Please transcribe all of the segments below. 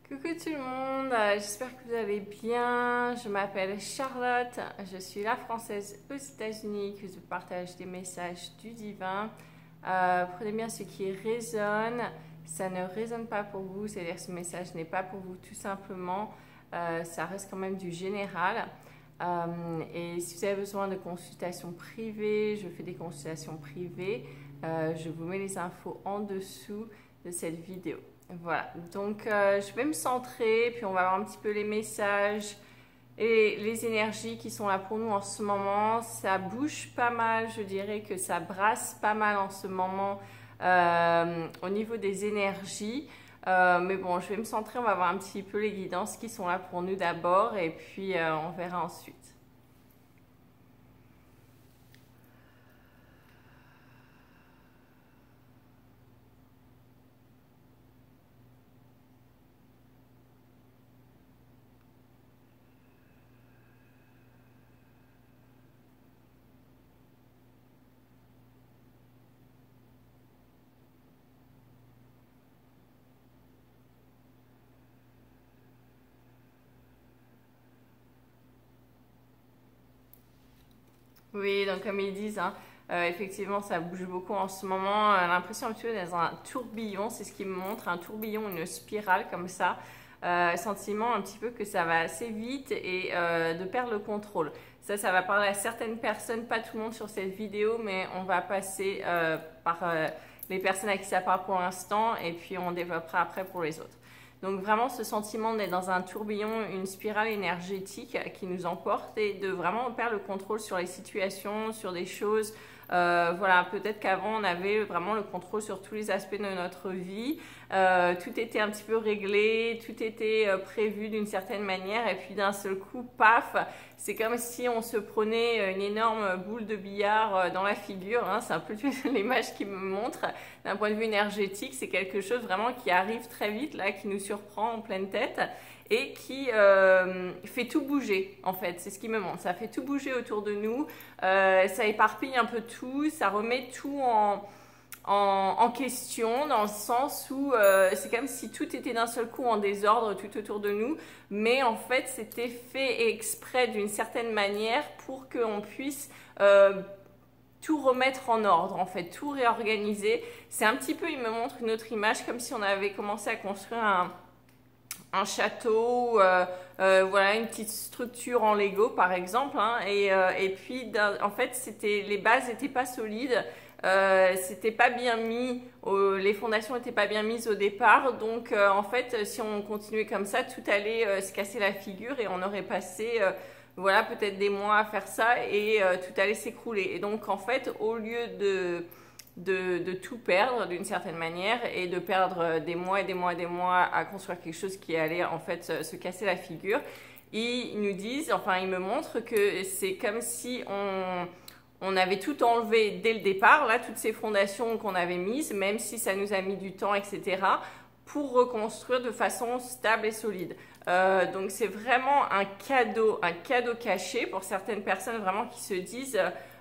Coucou tout le monde, j'espère que vous allez bien. Je m'appelle Charlotte, je suis la française aux États-Unis qui vous partage des messages du divin. Prenez bien ce qui résonne, ça ne résonne pas pour vous, c'est-à-dire que ce message n'est pas pour vous tout simplement, ça reste quand même du général. Et si vous avez besoin de consultations privées, je fais des consultations privées, je vous mets les infos en dessous de cette vidéo. Voilà, donc je vais me centrer, puis on va voir un petit peu les messages et les énergies qui sont là pour nous en ce moment. Ça bouge pas mal, je dirais que ça brasse pas mal en ce moment au niveau des énergies. Mais bon, je vais me centrer, on va voir un petit peu les guidances qui sont là pour nous d'abord et puis on verra ensuite. Oui, donc comme ils disent, hein, effectivement, ça bouge beaucoup en ce moment. L'impression un petit peu d'être dans un tourbillon, c'est ce qui me montre, un tourbillon, une spirale comme ça. Sentiment un petit peu que ça va assez vite et de perdre le contrôle. Ça va parler à certaines personnes, pas tout le monde sur cette vidéo, mais on va passer par les personnes à qui ça parle pour l'instant et puis on développera après pour les autres. Donc vraiment ce sentiment d'être dans un tourbillon, une spirale énergétique qui nous emporte et de vraiment perdre le contrôle sur les situations, sur des choses. Voilà, peut-être qu'avant on avait vraiment le contrôle sur tous les aspects de notre vie. Tout était un petit peu réglé, tout était prévu d'une certaine manière et puis d'un seul coup, paf, c'est comme si on se prenait une énorme boule de billard dans la figure, hein, c'est un peu l'image qui me montre. D'un point de vue énergétique, c'est quelque chose vraiment qui arrive très vite, là, qui nous surprend en pleine tête et qui fait tout bouger, en fait, c'est ce qui me montre. Ça fait tout bouger autour de nous, ça éparpille un peu tout, ça remet tout en question, dans le sens où c'est comme si tout était d'un seul coup en désordre tout autour de nous, mais en fait c'était fait exprès d'une certaine manière pour qu'on puisse tout remettre en ordre, en fait, tout réorganiser. C'est un petit peu, il me montre une autre image, comme si on avait commencé à construire un château, voilà, une petite structure en Lego par exemple, hein, et puis en fait les bases n'étaient pas solides. C'était pas bien mis, les fondations n'étaient pas bien mises au départ, donc en fait si on continuait comme ça, tout allait se casser la figure et on aurait passé voilà, peut-être des mois à faire ça et tout allait s'écrouler. Et donc en fait, au lieu de tout perdre d'une certaine manière et de perdre des mois et des mois et des mois à construire quelque chose qui allait en fait se casser la figure, ils nous disent, enfin ils me montrent que c'est comme si on avait tout enlevé dès le départ, là, toutes ces fondations qu'on avait mises, même si ça nous a mis du temps, etc., pour reconstruire de façon stable et solide. Donc c'est vraiment un cadeau caché pour certaines personnes vraiment qui se disent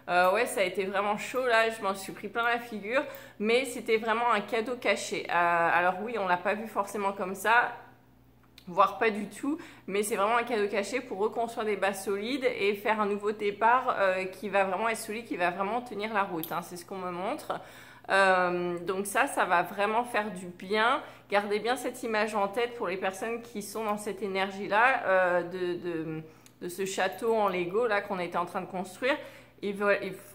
ouais, ça a été vraiment chaud là, je m'en suis pris plein la figure, mais c'était vraiment un cadeau caché. Alors oui, on l'a pas vu forcément comme ça, voire pas du tout, mais c'est vraiment un cadeau caché pour reconstruire des bases solides et faire un nouveau départ qui va vraiment être solide, qui va vraiment tenir la route, hein, c'est ce qu'on me montre. Donc ça va vraiment faire du bien. Gardez bien cette image en tête pour les personnes qui sont dans cette énergie-là de ce château en Lego là qu'on était en train de construire.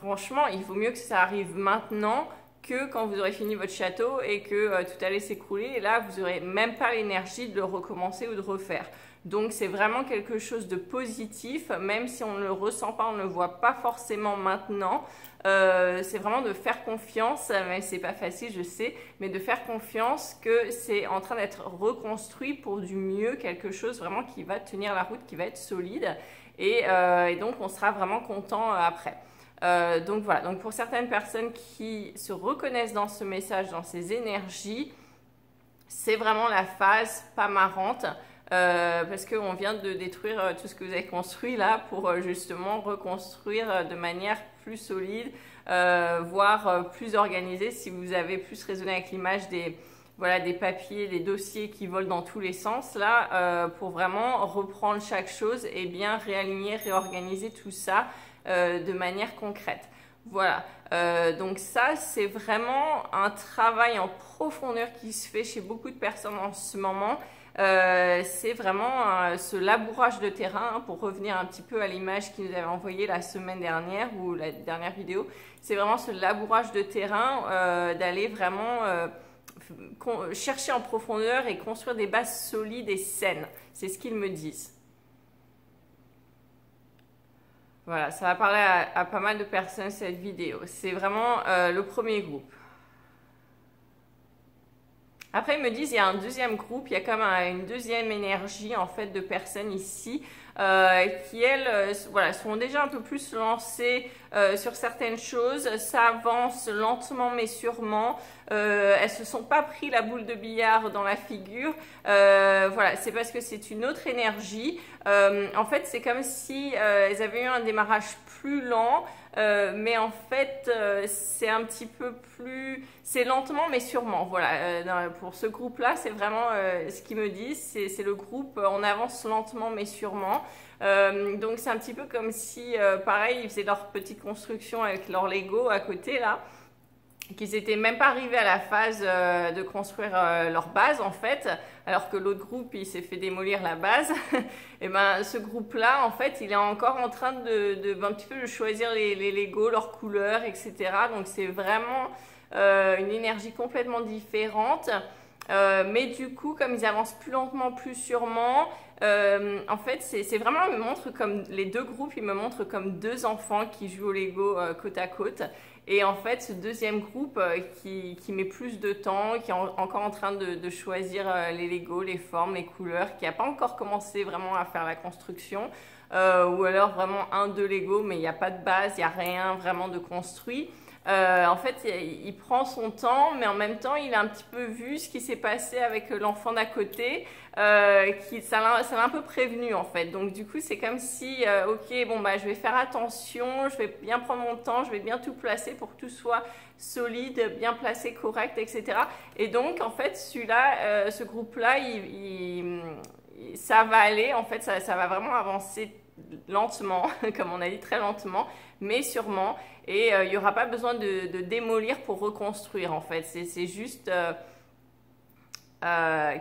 Franchement, il vaut mieux que ça arrive maintenant que quand vous aurez fini votre château et que tout allait s'écrouler. Et là, vous n'aurez même pas l'énergie de le recommencer ou de refaire. Donc c'est vraiment quelque chose de positif, même si on ne le ressent pas, on ne le voit pas forcément maintenant. C'est vraiment de faire confiance, mais c'est pas facile, je sais, mais de faire confiance que c'est en train d'être reconstruit pour du mieux, quelque chose vraiment qui va tenir la route, qui va être solide. Et donc on sera vraiment content après. Donc voilà, donc pour certaines personnes qui se reconnaissent dans ce message, dans ces énergies, c'est vraiment la phase pas marrante parce qu'on vient de détruire tout ce que vous avez construit là pour justement reconstruire de manière plus solide, voire plus organisée si vous avez plus raisonné avec l'image des voilà, des papiers, des dossiers qui volent dans tous les sens là, pour vraiment reprendre chaque chose et bien réaligner, réorganiser tout ça de manière concrète. Voilà, donc ça c'est vraiment un travail en profondeur qui se fait chez beaucoup de personnes en ce moment. C'est vraiment ce labourage de terrain, hein, pour revenir un petit peu à l'image qu'ils nous avaient envoyée la semaine dernière ou la dernière vidéo. C'est vraiment ce labourage de terrain, d'aller vraiment chercher en profondeur et construire des bases solides et saines. C'est ce qu'ils me disent. Voilà, ça va parler à pas mal de personnes cette vidéo. C'est vraiment le premier groupe. Après, ils me disent il y a un deuxième groupe, il y a comme une deuxième énergie en fait de personnes ici qui elles voilà, sont déjà un peu plus lancées sur certaines choses. Ça avance lentement mais sûrement. Elles se sont pas pris la boule de billard dans la figure. Voilà, c'est parce que c'est une autre énergie. En fait, c'est comme si elles avaient eu un démarrage plus lent. Mais en fait, c'est un petit peu plus... C'est lentement mais sûrement. Voilà, pour ce groupe-là, c'est vraiment ce qu'ils me disent. C'est le groupe, on avance lentement mais sûrement. Donc c'est un petit peu comme si, pareil, ils faisaient leur petite construction avec leur Lego à côté, là. Qu'ils n'étaient même pas arrivés à la phase de construire leur base en fait, alors que l'autre groupe il s'est fait démolir la base. Et ben ce groupe-là en fait il est encore en train un petit peu de choisir les Lego, leurs couleurs, etc. Donc c'est vraiment une énergie complètement différente. Mais du coup, comme ils avancent plus lentement, plus sûrement, en fait, c'est vraiment, ils me montrent comme les deux groupes, ils me montrent comme deux enfants qui jouent au Lego côte à côte. Et en fait, ce deuxième groupe qui met plus de temps, qui est encore en train de choisir les Lego, les formes, les couleurs, qui n'a pas encore commencé vraiment à faire la construction, ou alors vraiment un, deux Lego, mais il n'y a pas de base, il n'y a rien vraiment de construit. En fait, il prend son temps, mais en même temps, il a un petit peu vu ce qui s'est passé avec l'enfant d'à côté, ça l'a un peu prévenu en fait. Donc du coup, c'est comme si, ok, bon bah, je vais faire attention, je vais bien prendre mon temps, je vais bien tout placer pour que tout soit solide, bien placé, correct, etc. Et donc, en fait, celui-là, ce groupe-là, ça va aller, en fait, ça va vraiment avancer lentement, comme on a dit, très lentement, mais sûrement. Et il n'y aura pas besoin de démolir pour reconstruire, en fait. C'est juste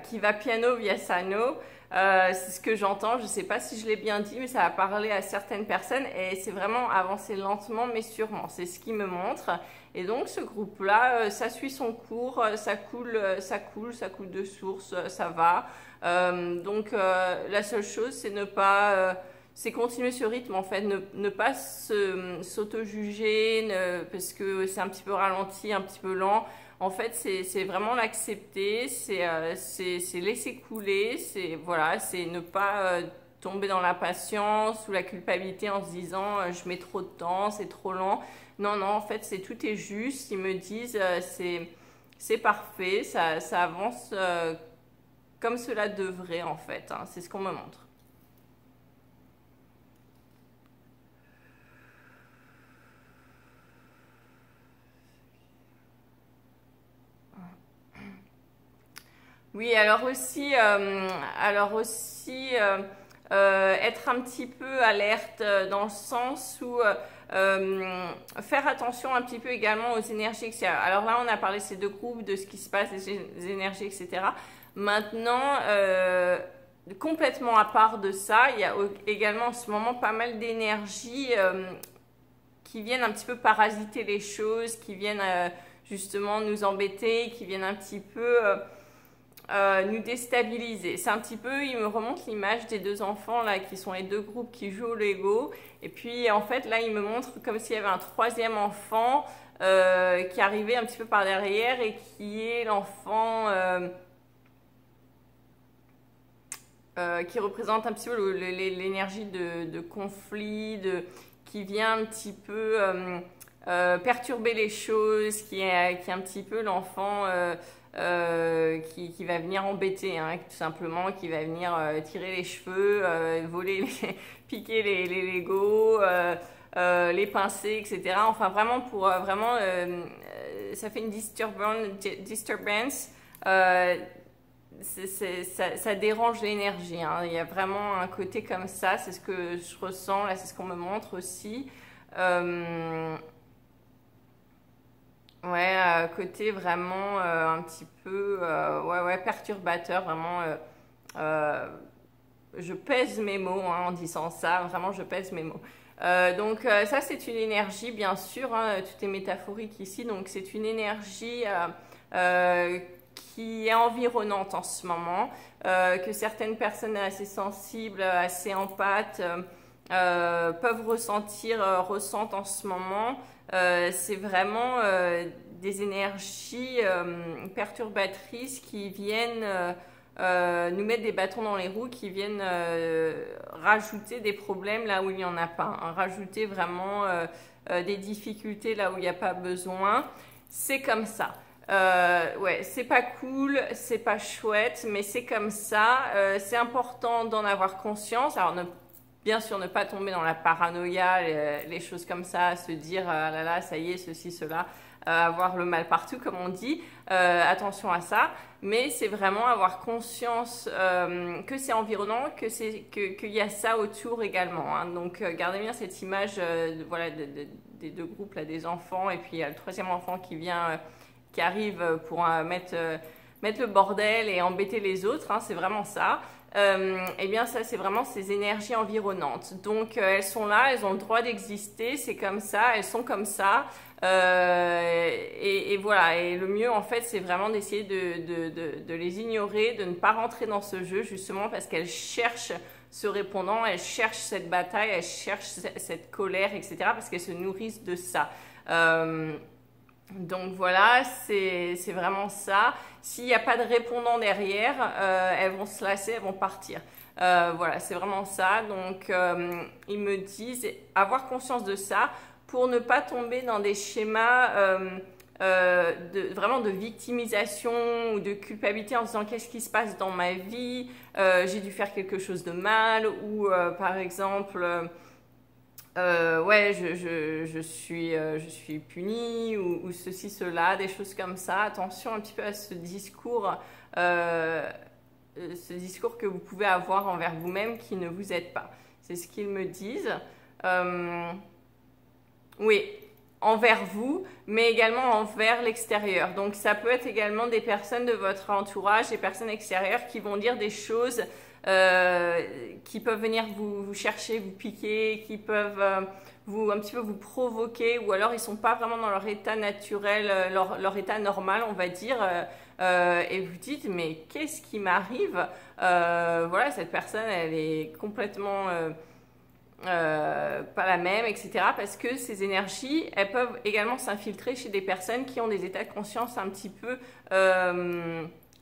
qui va piano via sano. C'est ce que j'entends. Je ne sais pas si je l'ai bien dit, mais ça a parlé à certaines personnes. Et c'est vraiment avancer lentement, mais sûrement. C'est ce qui me montre. Et donc, ce groupe-là, ça suit son cours. Ça coule de source. Ça va. Donc, la seule chose, c'est ne pas... c'est continuer ce rythme en fait, ne pas s'auto-juger parce que c'est un petit peu ralenti, un petit peu lent. En fait, c'est vraiment l'accepter, c'est laisser couler, voilà, c'est ne pas tomber dans la patience ou la culpabilité en se disant je mets trop de temps, c'est trop lent. Non, non, en fait, tout est juste. Ils me disent c'est parfait, ça avance comme cela devrait en fait. Hein, c'est ce qu'on me montre. Oui, alors aussi être un petit peu alerte dans le sens où faire attention un petit peu également aux énergies extérieures. Alors là, on a parlé de ces deux groupes, de ce qui se passe, des énergies, etc. Maintenant, complètement à part de ça, il y a également en ce moment pas mal d'énergies qui viennent un petit peu parasiter les choses, qui viennent justement nous embêter, qui viennent un petit peu... nous déstabiliser. C'est un petit peu, il me remonte l'image des deux enfants là, qui sont les deux groupes qui jouent au Lego. Et puis en fait là, il me montre comme s'il y avait un troisième enfant qui arrivait un petit peu par derrière et qui est l'enfant qui représente un petit peu l'énergie de conflit, qui vient un petit peu perturber les choses, qui est un petit peu l'enfant qui va venir embêter, hein, tout simplement, qui va venir tirer les cheveux, voler, piquer les Legos, les pincer, etc. Enfin, vraiment, ça fait une disturbance Ça dérange l'énergie, hein. Il y a vraiment un côté comme ça, c'est ce que je ressens, là c'est ce qu'on me montre aussi. Ouais, côté vraiment un petit peu ouais, perturbateur, vraiment. Je pèse mes mots hein, en disant ça, vraiment je pèse mes mots. Donc ça c'est une énergie bien sûr, hein, tout est métaphorique ici, donc c'est une énergie qui est environnante en ce moment, que certaines personnes assez sensibles, assez empathes peuvent ressentent en ce moment. C'est vraiment des énergies perturbatrices qui viennent nous mettre des bâtons dans les roues, qui viennent rajouter des problèmes là où il n'y en a pas, hein, rajouter vraiment des difficultés là où il n'y a pas besoin. C'est comme ça. Ouais, c'est pas cool, c'est pas chouette, mais c'est comme ça. C'est important d'en avoir conscience. Alors, bien sûr, ne pas tomber dans la paranoïa, les choses comme ça, se dire ah là là, ça y est, ceci, cela, avoir le mal partout, comme on dit. Attention à ça. Mais c'est vraiment avoir conscience que c'est environnant, qu'il y a ça autour également. Hein. Donc, gardez bien cette image voilà, des deux groupes, là, des enfants, et puis il y a le troisième enfant qui vient, qui arrive pour mettre le bordel et embêter les autres. Hein, c'est vraiment ça. Eh bien ça c'est vraiment ces énergies environnantes, donc elles sont là, elles ont le droit d'exister, c'est comme ça, elles sont comme ça, et voilà, et le mieux en fait c'est vraiment d'essayer de les ignorer, de ne pas rentrer dans ce jeu justement parce qu'elles cherchent ce répondant, elles cherchent cette bataille, elles cherchent cette colère, etc. parce qu'elles se nourrissent de ça. Donc voilà, c'est vraiment ça. S'il n'y a pas de répondant derrière, elles vont se lasser, elles vont partir. Voilà, c'est vraiment ça. Donc ils me disent avoir conscience de ça pour ne pas tomber dans des schémas vraiment de victimisation ou de culpabilité en disant qu'est-ce qui se passe dans ma vie, j'ai dû faire quelque chose de mal ou par exemple... ouais, je suis punie ou ceci, cela, des choses comme ça. Attention un petit peu à ce discours que vous pouvez avoir envers vous-même qui ne vous aide pas. C'est ce qu'ils me disent. Oui, envers vous, mais également envers l'extérieur. Donc ça peut être également des personnes de votre entourage, des personnes extérieures qui vont dire des choses qui peuvent venir vous chercher, vous piquer, qui peuvent un petit peu vous provoquer, ou alors ils sont pas vraiment dans leur état naturel, leur état normal, on va dire, et vous dites mais qu'est-ce qui m'arrive, voilà, cette personne elle est complètement pas la même, etc. Parce que ces énergies, elles peuvent également s'infiltrer chez des personnes qui ont des états de conscience un petit peu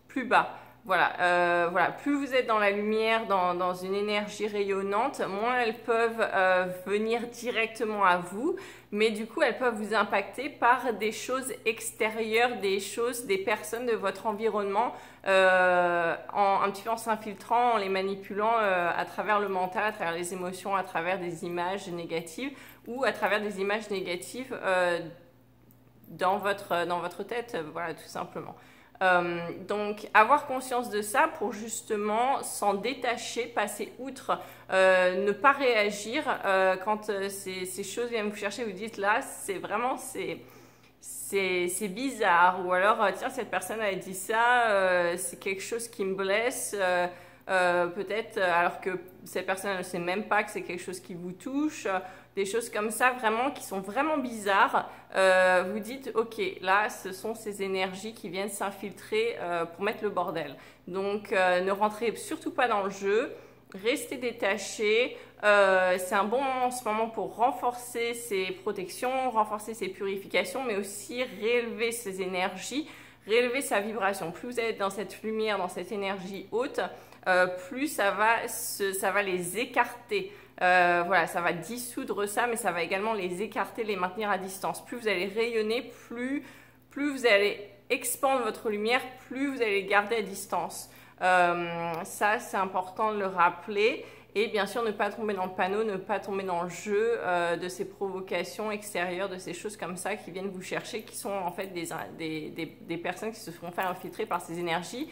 plus bas. Voilà, voilà, plus vous êtes dans la lumière, dans une énergie rayonnante, moins elles peuvent venir directement à vous, mais du coup elles peuvent vous impacter par des choses extérieures, des personnes de votre environnement, un petit peu en s'infiltrant, en les manipulant à travers le mental, à travers les émotions, à travers des images négatives ou à travers des images négatives dans votre tête, voilà, tout simplement. Donc avoir conscience de ça pour justement s'en détacher, passer outre, ne pas réagir quand ces choses viennent vous chercher, vous dites là c'est vraiment c'est bizarre, ou alors tiens cette personne a dit ça, c'est quelque chose qui me blesse, peut-être alors que cette personne ne sait même pas que c'est quelque chose qui vous touche, des choses comme ça vraiment qui sont vraiment bizarres. Vous dites ok, là ce sont ces énergies qui viennent s'infiltrer pour mettre le bordel, donc ne rentrez surtout pas dans le jeu, restez détaché. C'est un bon moment en ce moment pour renforcer ses protections, renforcer ses purifications, mais aussi réélever ses énergies, réélever sa vibration. Plus vous êtes dans cette lumière, dans cette énergie haute, plus ça va les écarter. Voilà, ça va dissoudre ça, mais ça va également les écarter, les maintenir à distance. Plus vous allez rayonner, plus vous allez expandre votre lumière, plus vous allez les garder à distance. Ça, c'est important de le rappeler. et bien sûr ne pas tomber dans le panneau, ne pas tomber dans le jeu de ces provocations extérieures, de ces choses comme ça qui viennent vous chercher, qui sont en fait des personnes qui se font faire infiltrer par ces énergies.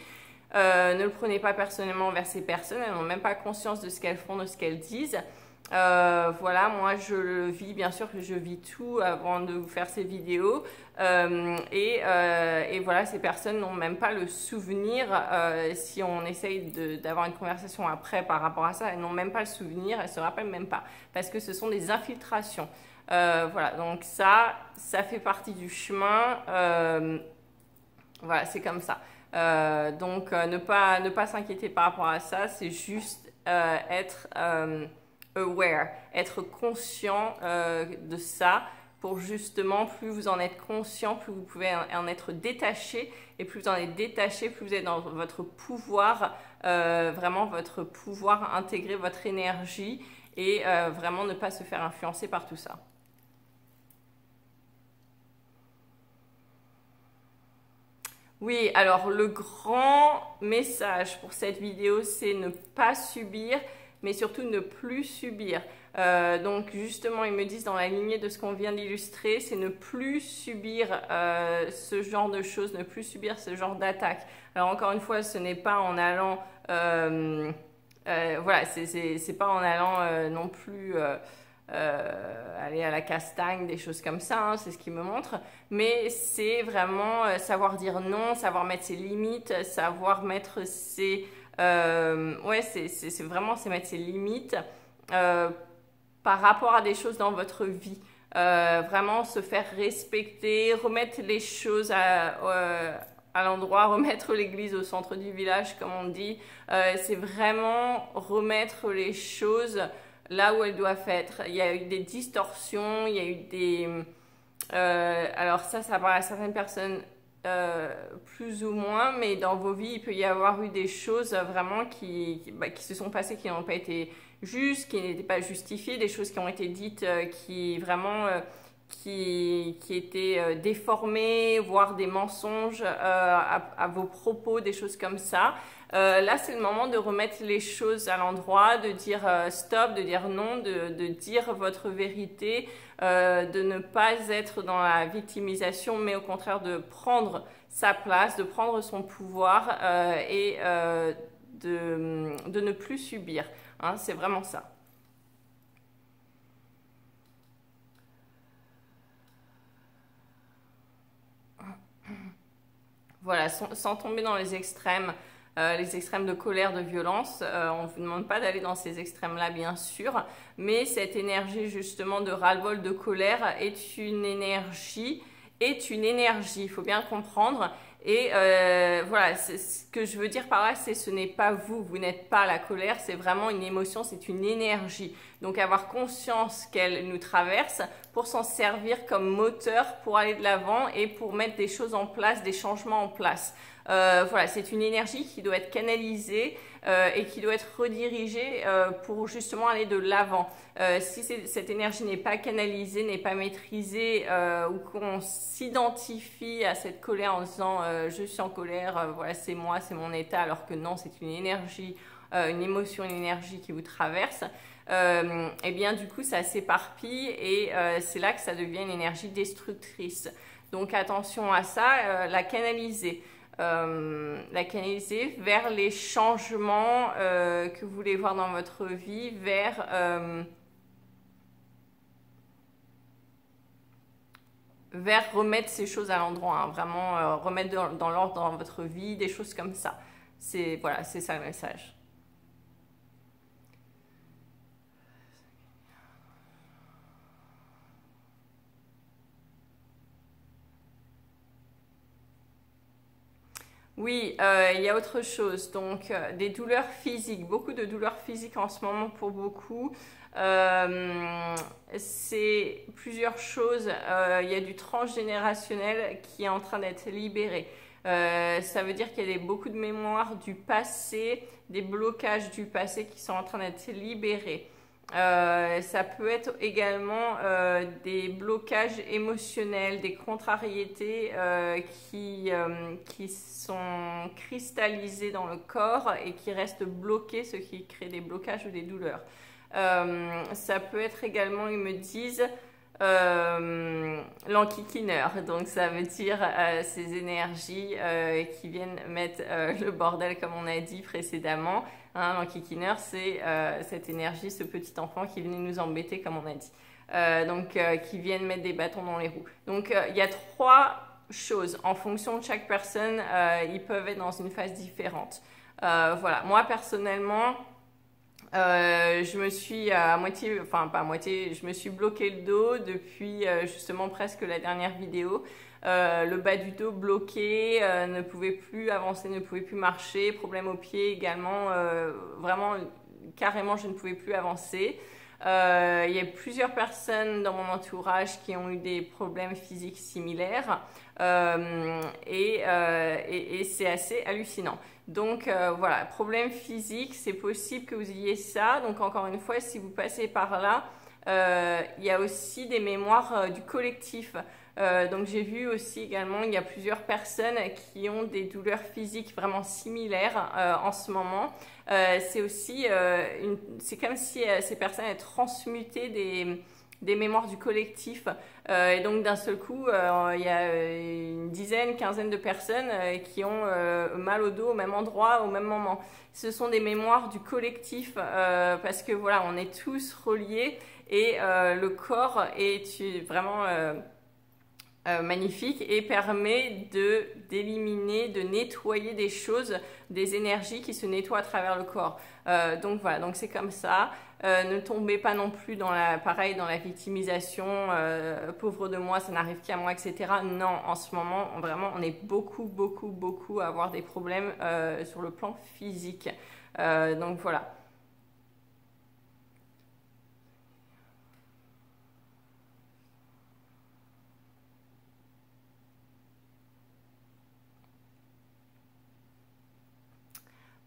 Ne le prenez pas personnellement envers ces personnes, elles n'ont même pas conscience de ce qu'elles font, de ce qu'elles disent. Voilà, moi je le vis, bien sûr que je vis tout avant de vous faire ces vidéos et voilà, ces personnes n'ont même pas le souvenir, si on essaye d'avoir une conversation après par rapport à ça, elles n'ont même pas le souvenir, elles se rappellent même pas, parce que ce sont des infiltrations. Voilà, donc ça fait partie du chemin, voilà, c'est comme ça. Donc ne pas s'inquiéter par rapport à ça, c'est juste être aware, être conscient de ça, pour justement, plus vous en êtes conscient, plus vous pouvez en être détaché, et plus vous en êtes détaché, plus vous êtes dans votre pouvoir, vraiment votre pouvoir, intégrer votre énergie, et vraiment ne pas se faire influencer par tout ça. Oui, alors le grand message pour cette vidéo, c'est ne pas subir, mais surtout ne plus subir. Donc justement, ils me disent dans la lignée de ce qu'on vient d'illustrer, c'est ne plus subir ce genre de choses, ne plus subir ce genre d'attaque. Alors encore une fois, ce n'est pas en allant... voilà, c'est pas en allant non plus... aller à la castagne, des choses comme ça, hein, c'est ce qui me montre, mais c'est vraiment savoir dire non, savoir mettre ses limites, savoir mettre ses... ouais, c'est vraiment mettre ses limites par rapport à des choses dans votre vie. Vraiment se faire respecter, remettre les choses à l'endroit, remettre l'église au centre du village, comme on dit. C'est vraiment remettre les choses là où elles doivent être. Il y a eu des distorsions, il y a eu des... alors ça parle à certaines personnes plus ou moins, mais dans vos vies, il peut y avoir eu des choses vraiment qui se sont passées, qui n'ont pas été justes, qui n'étaient pas justifiées, des choses qui ont été dites qui vraiment... qui étaient déformées, voire des mensonges à vos propos, des choses comme ça. Là, c'est le moment de remettre les choses à l'endroit, de dire stop, de dire non, de dire votre vérité, de ne pas être dans la victimisation, mais au contraire de prendre sa place, de prendre son pouvoir et de ne plus subir. Hein, c'est vraiment ça. Voilà, sans tomber dans les extrêmes de colère, de violence. On ne vous demande pas d'aller dans ces extrêmes-là, bien sûr, mais cette énergie justement de ras-le-bol, de colère est une énergie, il faut bien comprendre. Et voilà, ce que je veux dire par là, c'est ce n'est pas vous, vous n'êtes pas la colère, c'est vraiment une émotion, c'est une énergie. Donc avoir conscience qu'elle nous traverse pour s'en servir comme moteur pour aller de l'avant et pour mettre des choses en place, des changements en place. Voilà, c'est une énergie qui doit être canalisée et qui doit être redirigée pour justement aller de l'avant. Si cette énergie n'est pas canalisée, n'est pas maîtrisée ou qu'on s'identifie à cette colère en disant je suis en colère, voilà, c'est moi, c'est mon état, alors que non, c'est une énergie, une émotion, une énergie qui vous traverse. Et bien du coup ça s'éparpille et c'est là que ça devient une énergie destructrice. Donc attention à ça, la canaliser vers les changements que vous voulez voir dans votre vie, vers remettre ces choses à l'endroit, hein, vraiment remettre dans l'ordre dans votre vie, des choses comme ça. Voilà, c'est ça le message. Oui, il y a autre chose. Donc, des douleurs physiques, beaucoup de douleurs physiques en ce moment pour beaucoup. C'est plusieurs choses. Il y a du transgénérationnel qui est en train d'être libéré. Ça veut dire qu'il y a beaucoup de mémoires du passé, des blocages du passé qui sont en train d'être libérés. Ça peut être également des blocages émotionnels, des contrariétés qui sont cristallisées dans le corps et qui restent bloquées, ce qui crée des blocages ou des douleurs. Ça peut être également, ils me disent, l'enquiquineur. Donc ça veut dire ces énergies qui viennent mettre le bordel, comme on a dit précédemment. Hein, l'enquiquineur, c'est cette énergie, ce petit enfant qui venait nous embêter, comme on a dit. Donc qui viennent mettre des bâtons dans les roues. Donc il y a 3 choses. En fonction de chaque personne, ils peuvent être dans une phase différente. Voilà. Moi, personnellement, je me suis à moitié, enfin pas à moitié, je me suis bloqué le dos depuis justement presque la dernière vidéo. Le bas du dos bloqué, ne pouvait plus avancer, ne pouvait plus marcher, problème au pied également, vraiment carrément je ne pouvais plus avancer. Il y a plusieurs personnes dans mon entourage qui ont eu des problèmes physiques similaires et c'est assez hallucinant. Donc voilà, problème physique, c'est possible que vous ayez ça. Donc encore une fois, si vous passez par là, il y a aussi des mémoires du collectif. Donc j'ai vu aussi également, il y a plusieurs personnes qui ont des douleurs physiques vraiment similaires en ce moment. C'est aussi, c'est comme si ces personnes avaient transmuté des mémoires du collectif. Et donc d'un seul coup, il y a une dizaine, quinzaine de personnes qui ont mal au dos au même endroit, au même moment. Ce sont des mémoires du collectif parce que voilà, on est tous reliés et le corps est vraiment magnifique et permet d'éliminer, de nettoyer des choses, des énergies qui se nettoient à travers le corps. Donc voilà, donc c'est comme ça. Ne tombez pas non plus dans pareil, dans la victimisation, pauvre de moi, ça n'arrive qu'à moi, etc. Non, en ce moment, vraiment, on est beaucoup à avoir des problèmes sur le plan physique. Donc voilà.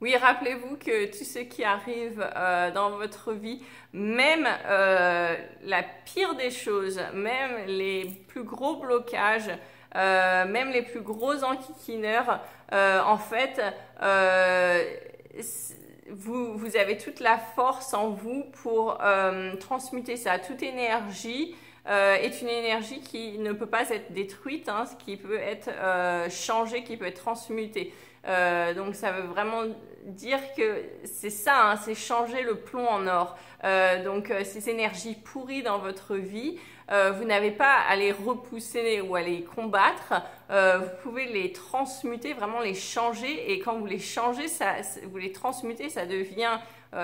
Oui, rappelez-vous que tout ce qui arrive dans votre vie, même la pire des choses, même les plus gros blocages, même les plus gros enquiquineurs, en fait, vous avez toute la force en vous pour transmuter ça. Toute énergie est une énergie qui ne peut pas être détruite, hein, qui peut être changée, qui peut être transmutée. Donc ça veut vraiment dire que c'est ça, hein, c'est changer le plomb en or. Donc ces énergies pourries dans votre vie, vous n'avez pas à les repousser ou à les combattre, vous pouvez les transmuter, vraiment les changer, et quand vous les changez, vous les transmutez, ça devient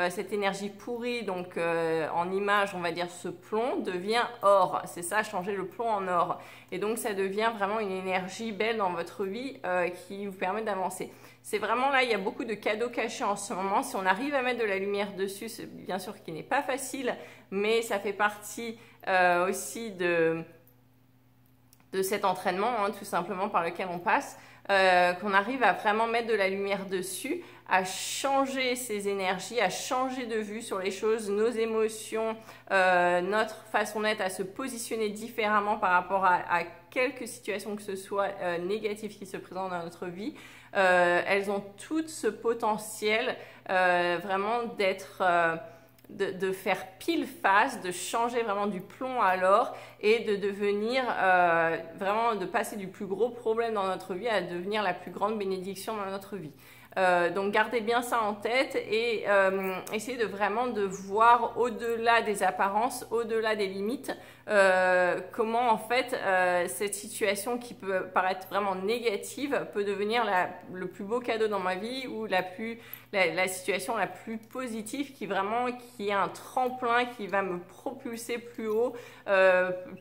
cette énergie pourrie, donc en image, on va dire ce plomb, devient or. C'est ça, changer le plomb en or. Et donc ça devient vraiment une énergie belle dans votre vie qui vous permet d'avancer. C'est vraiment là, il y a beaucoup de cadeaux cachés en ce moment. Si on arrive à mettre de la lumière dessus, c'est bien sûr qui n'est pas facile, mais ça fait partie aussi de cet entraînement, hein, tout simplement par lequel on passe, qu'on arrive à vraiment mettre de la lumière dessus, à changer ses énergies, à changer de vue sur les choses, nos émotions, notre façon d'être, à se positionner différemment par rapport à quelques situations que ce soit négatives qui se présentent dans notre vie. Elles ont toutes ce potentiel vraiment d'être... de faire pile face, de changer vraiment du plomb à l'or et de devenir vraiment, de passer du plus gros problème dans notre vie à devenir la plus grande bénédiction dans notre vie. Donc gardez bien ça en tête et essayez de vraiment de voir au-delà des apparences, au-delà des limites, comment en fait cette situation qui peut paraître vraiment négative peut devenir le plus beau cadeau dans ma vie ou la situation la plus positive qui est un tremplin qui va me propulser plus haut,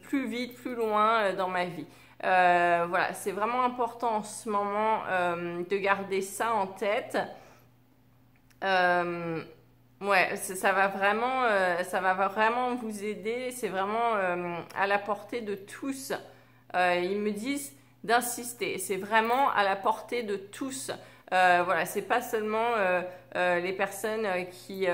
plus vite, plus loin dans ma vie. Voilà, c'est vraiment important en ce moment de garder ça en tête. Ouais, ça va vraiment vous aider. C'est vraiment à la portée de tous. Ils me disent d'insister. C'est vraiment à la portée de tous. Voilà, c'est pas seulement les personnes qui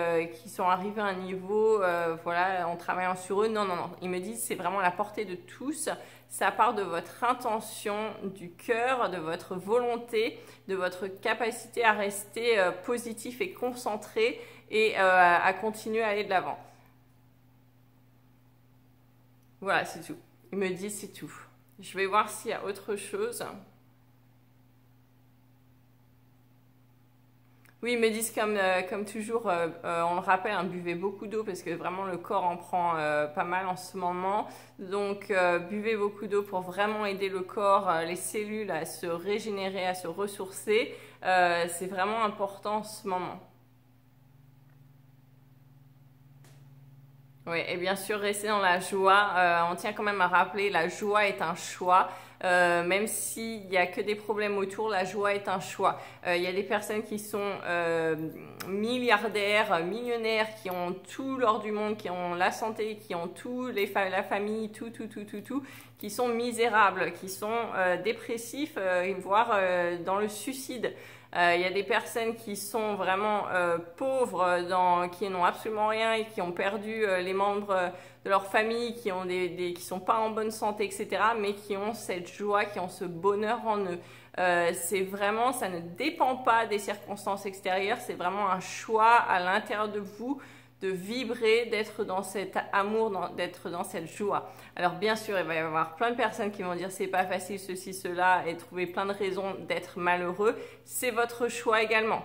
sont arrivées à un niveau, voilà, en travaillant sur eux. Non, non, non. Ils me disent c'est vraiment à la portée de tous. Ça part de votre intention, du cœur, de votre volonté, de votre capacité à rester positif et concentré et à continuer à aller de l'avant. Voilà, c'est tout. Il me dit c'est tout. Je vais voir s'il y a autre chose. Oui, ils me disent comme toujours, on le rappelle, hein, buvez beaucoup d'eau parce que vraiment le corps en prend pas mal en ce moment. Donc buvez beaucoup d'eau pour vraiment aider le corps, les cellules à se régénérer, à se ressourcer. C'est vraiment important en ce moment. Oui, et bien sûr, rester dans la joie. On tient quand même à rappeler, la joie est un choix. Même s'il n'y a que des problèmes autour, la joie est un choix. Il y a des personnes qui sont milliardaires, millionnaires, qui ont tout l'or du monde, qui ont la santé, qui ont tout, la famille, tout, qui sont misérables, qui sont dépressifs, voire dans le suicide. Il y a des personnes qui sont vraiment pauvres, qui n'ont absolument rien et qui ont perdu les membres de leur famille, qui sont pas en bonne santé, etc., mais qui ont cette joie, qui ont ce bonheur en eux. C'est vraiment, ça ne dépend pas des circonstances extérieures, c'est vraiment un choix à l'intérieur de vous de vibrer, d'être dans cet amour, d'être dans cette joie. Alors bien sûr, il va y avoir plein de personnes qui vont dire c'est pas facile ceci, cela et trouver plein de raisons d'être malheureux. C'est votre choix également.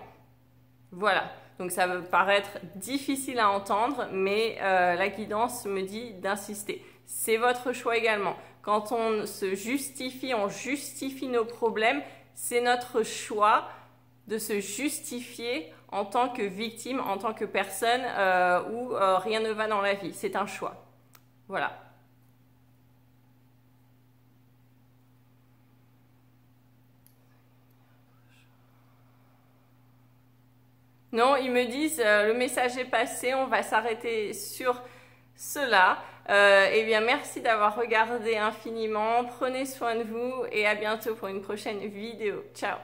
Voilà. Donc ça peut paraître difficile à entendre, mais la guidance me dit d'insister. C'est votre choix également. Quand on se justifie, on justifie nos problèmes, c'est notre choix de se justifier en tant que victime, en tant que personne où rien ne va dans la vie. C'est un choix. Voilà. Non, ils me disent le message est passé, on va s'arrêter sur cela. Eh bien, merci d'avoir regardé infiniment. Prenez soin de vous et à bientôt pour une prochaine vidéo. Ciao!